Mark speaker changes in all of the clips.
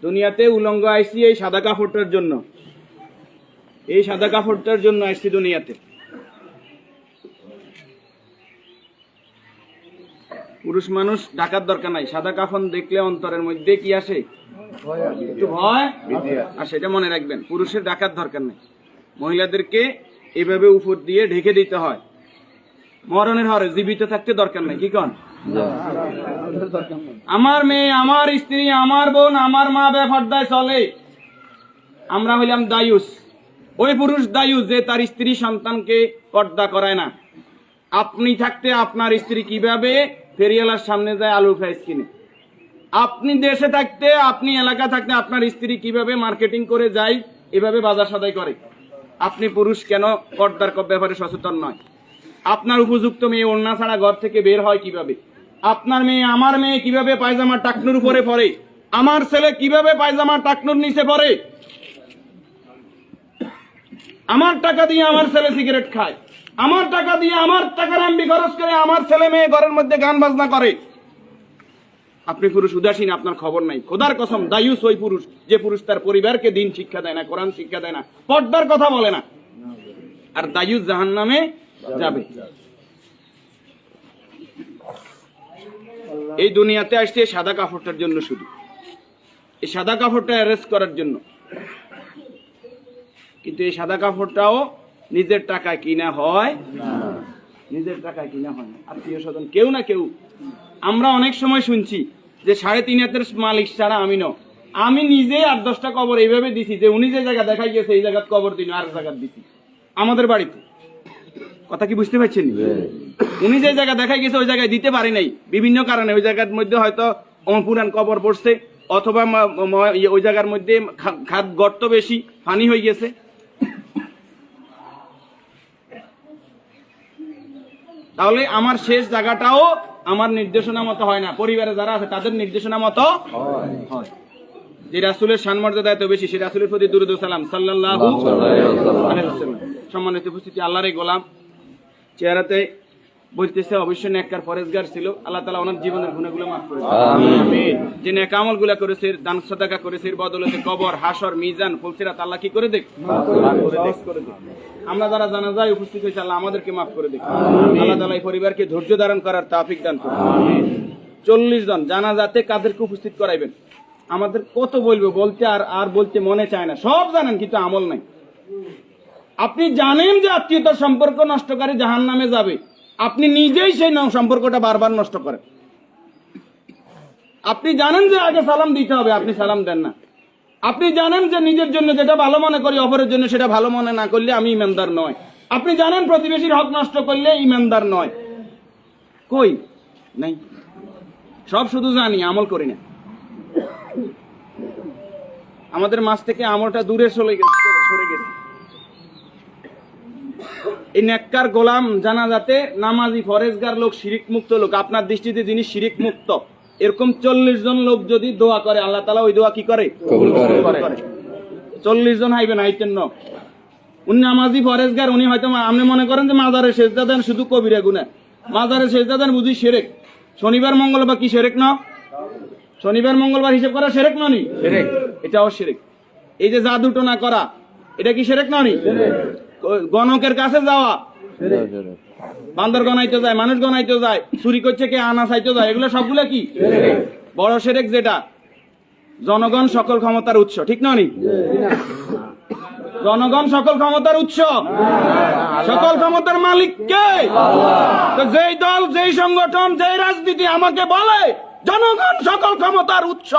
Speaker 1: দুনিয়াতে উলঙ্গ আইসি এই সাদা কাপড়টার জন্য, এই সাদা কাপড়টার জন্য আইসি দুনিয়াতে। পুরুষ মানুষ ঢাকার দরকার নাই, সাদা কাফন দেখলে অন্তরের মধ্যে কি আসে? একটু ভয় আসে, এটা মনে রাখবেন। পুরুষের ঢাকার দরকার নেই, মহিলাদেরকে এভাবে উপর দিয়ে ঢেকে দিতে হয়। মরণের হরে জীবিত থাকতে দরকার নাই, কি কন? আমার মেয়ে, আমার স্ত্রী, আমার বোন, আমার মা বেপরদায় চলে, আমরা হইলাম দায়ুস। ওই পুরুষ দায়ুস যে তার স্ত্রী সন্তানকে পর্দা করায় না। আপনি থাকতে আপনার স্ত্রী কিভাবে ফেরিওয়ালার সামনে যায় আলু ফ্রাইস কিনে? আপনি দেশে থাকতে, আপনি এলাকা থাকতে আপনার স্ত্রী কিভাবে মার্কেটিং করে যায়, এভাবে বাজার সদাই করে? আপনি পুরুষ কেন পর্দার ব্যাপারে সচেতন নয়? আপনার উপযুক্ত মেয়ে ওড়না ছাড়া ঘর থেকে বের হয় কিভাবে? আপনার মেয়ে, আমার মেয়ে কিভাবে পায়জামা টাকনুর উপরে পরে? আমার ছেলে কিভাবে পায়জামা টাকনুর নিচে পরে? আমার টাকা দিয়ে আমার ছেলে সিগারেট খায়, আমার টাকা দিয়ে, আমার টাকার এমবি খরচ করে আমার ছেলে মেয়ে ঘরের মধ্যে গান বাজনা করে। আপনি পুরুষ উদাসীন, আপনার খবর নাই। খোদার কসম, দায়ুস ওই পুরুষ যে পুরুষ তার পরিবারকে দিন শিক্ষা দেয় না, কোরআন শিক্ষা দেয় না, পর্দার কথা বলে না। আর দায়ুস জাহান্নামে যাবে। এই দুনিয়াতে আসছে সাদা কাপড়টার জন্য, শুধু এই সাদা কাপড়টা অ্যারেস্ট করার জন্য। কিন্তু এই সাদা কাপড়টাও নিজের টাকায় কিনা হয়, নিজের টাকায় কিনা হয় না, আত্মীয় স্বজন কেউ না কেউ। আমরা অনেক সময় শুনছি যে 3.5 হাতের মালিক ছাড়া আমি ন, আমি নিজে 8-10টা কবর এইভাবে দিছি যে উনি যে জায়গা দেখাই গেছে এই জায়গায় কবর দিন, আর জায়গা দিছি আমাদের বাড়িতে। কথা কি বুঝতে পারছেন? উনি যে জায়গা দেখাই গেছে ওই জায়গায় দিতে পারি নাই বিভিন্ন কারণে। ওই জায়গার মধ্যে হয়তো পুরান কবর পড়ছে, অথবা ওই জায়গার মধ্যে খাদ গর্ত বেশি, পানি হয়ে গেছে। তাহলে আমার শেষ জায়গাটাও আমার নির্দেশনা মতো হয় না, পরিবারে যারা আছে তাদের নির্দেশনা মতো হয়। যে রাসূলের শানমর্যাদা এত বেশি, সে রাসূলের প্রতি দুরূদ ও সালাম সাল্লাল্লাহু আলাইহি ওয়াসাল্লাম। সম্মানিত উপস্থিতি, আল্লাহরই গোলাম চেহারাতে বলতেছে অবশ্যই নেককার পরেজগার ছিল। আল্লাহ তাআলা ওনার জীবনের গুনাহগুলো মাফ করে দেন, আমিন। যে নেক আমলগুলো করেছে, দান সাদাকা করেছে, এর বদৌলতে কবর, হাসর, মিজান, ফুলসিরাত আল্লাহ কি করে দেখ, মাফ করে দেখ। আমরা যারা জানাজায় উপস্থিত হয়েছে আল্লাহ আমাদেরকে মাফ করে দেখ। আল্লাহ তাআলা এই পরিবারকে ধৈর্য ধারণ করার তৌফিক দান করুন, আমিন। 40 জন জানাজাতে কাদেরকে উপস্থিত করাইবেন? আমাদের কত বলবো, বলতে আর বলতে মনে চায় না। সব জানেন কিন্তু আমল নাই। আপনি জানেন যে আত্মীয়তার সম্পর্ক নষ্টকারী জাহান্নামে যাবে, আপনি নিজেই সেই সম্পর্কটা বারবার নষ্ট করেন। আপনি জানেন যে আগে সালাম দিতে হবে, আপনি সালাম দেন না। আপনি জানেন যে নিজের জন্য যেটা ভালো মনে করি অপরের জন্য সেটা ভালো মনে না করলে আমি ইমানদার নয়। আপনি জানেন প্রতিবেশীর হক নষ্ট করলে ইমানদার নয়। কই নাই, সব শুধু জানি, আমল করি না। আমাদের মাঝ থেকে আমলটা দূরে সরে গেছে। এই নেককার গোলাম জানাজাতে নামাজি ফরেজগার লোক, শিরিক মুক্ত লোক, আপনার দৃষ্টিতে যিনি শিরিক মুক্ত, এরকম 40 জন লোক যদি দোয়া করে আল্লাহ তাআলা ওই দোয়া কি করে? কবুল করে। 40 জন হাইবেন, আইতেন না। উনি নামাজি ফরেজগার, উনি হয়তো আপনি মনে করেন যে মাজারে সেজদা দেন শুধু কবিরা গুনাহ, মাজারে সেজদা দেন বুঝি শিরক। শনিবার মঙ্গলবার কি শিরক না? শনিবার মঙ্গলবার হিসাব করা শিরক না নি? শিরক, এটাও শিরক। এই যে জাদু টোনা করা, এটা কি শিরক না নি? গণকের কাছে যাওয়া, বান্দর গনাইতে যায়, মানুষ গনাইতে যায়, চুরি করছে কে, আনা চাইতে যায়, এগুলো সবগুলো কি বড় শিরক? যেটা জনগণ সকল ক্ষমতার উৎস, ঠিক না নি? জনগণ সকল ক্ষমতার উৎস, সকল ক্ষমতার মালিক কে? তো যেই দল, যেই সংগঠন, যেই রাজনীতি আমাকে বলে জনগণ সকল ক্ষমতার উৎস,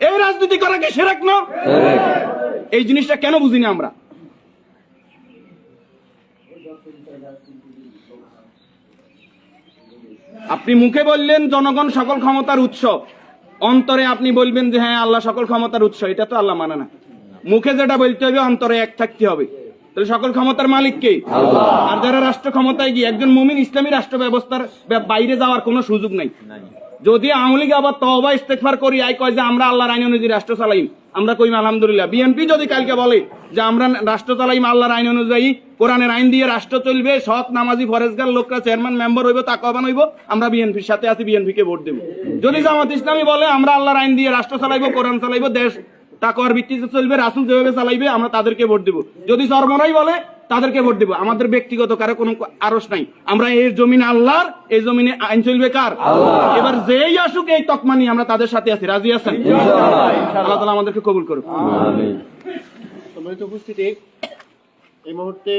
Speaker 1: এই রাজনীতি করা কি শিরক না? এই জিনিসটা কেন বুঝি না আমরা? আপনি মুখে বললেন জনগণ সকল ক্ষমতার উৎস, অন্তরে আপনি বলবেন যে হ্যাঁ আল্লাহ সকল ক্ষমতার উৎস, এটা তো আল্লাহ মানে না। মুখে যেটা বলতে হবে অন্তরে এক থাকতে হবে। তাহলে সকল ক্ষমতার মালিক কে? আল্লাহ। আর যারা রাষ্ট্র ক্ষমতায় গিয়ে, একজন মুমিন ইসলামী রাষ্ট্র ব্যবস্থার বাইরে যাওয়ার কোনো সুযোগ নাই। যদি আওয়ামী লীগ আবার তওবা ইস্তেগফার করি আই কয় যে আমরা আল্লাহর আইন অনুযায়ী রাষ্ট্র চালাইম, আমরা কইম আলহামদুলিল্লাহ। বিএনপি যদি কালকে বলে যে আমরা রাষ্ট্র চালাইম আল্লাহর আইন অনুযায়ী, কোরআনের আইন দিয়ে রাষ্ট্র চলবে, সৎ নামাজি ফরেজগার লোকরা চেয়ারম্যান মেম্বার হইব, তাকওয়াবান হইব, আমরা বিএনপির সাথে আছি, বিএনপি কে ভোট দেব। যদি জামাত ইসলামী বলে আমরা আল্লাহর আইন দিয়ে রাষ্ট্র চালাইবো, কোরআন চালাইবো, দেশ তাকওয়ার ভিত্তিতে চলবে, রাসূল যেভাবে চালাইবে আমরা তাদেরকে ভোট দিব। যদি চরমরাই বলে তাদেরকে ভোট দিব। আমাদের ব্যক্তিগত কারো কোনো আরস নাই। আমরা এই জমিন আল্লাহর, এই জমিনে আইন চলবে কার? এবার যেই আসুক এই তকমা নিয়ে আমরা তাদের সাথে আছি। রাজি আছেন? আল্লাহ তাআলা আমাদেরকে কবুল করুক।
Speaker 2: সম্মানিত উপস্থিতি, এই মুহূর্তে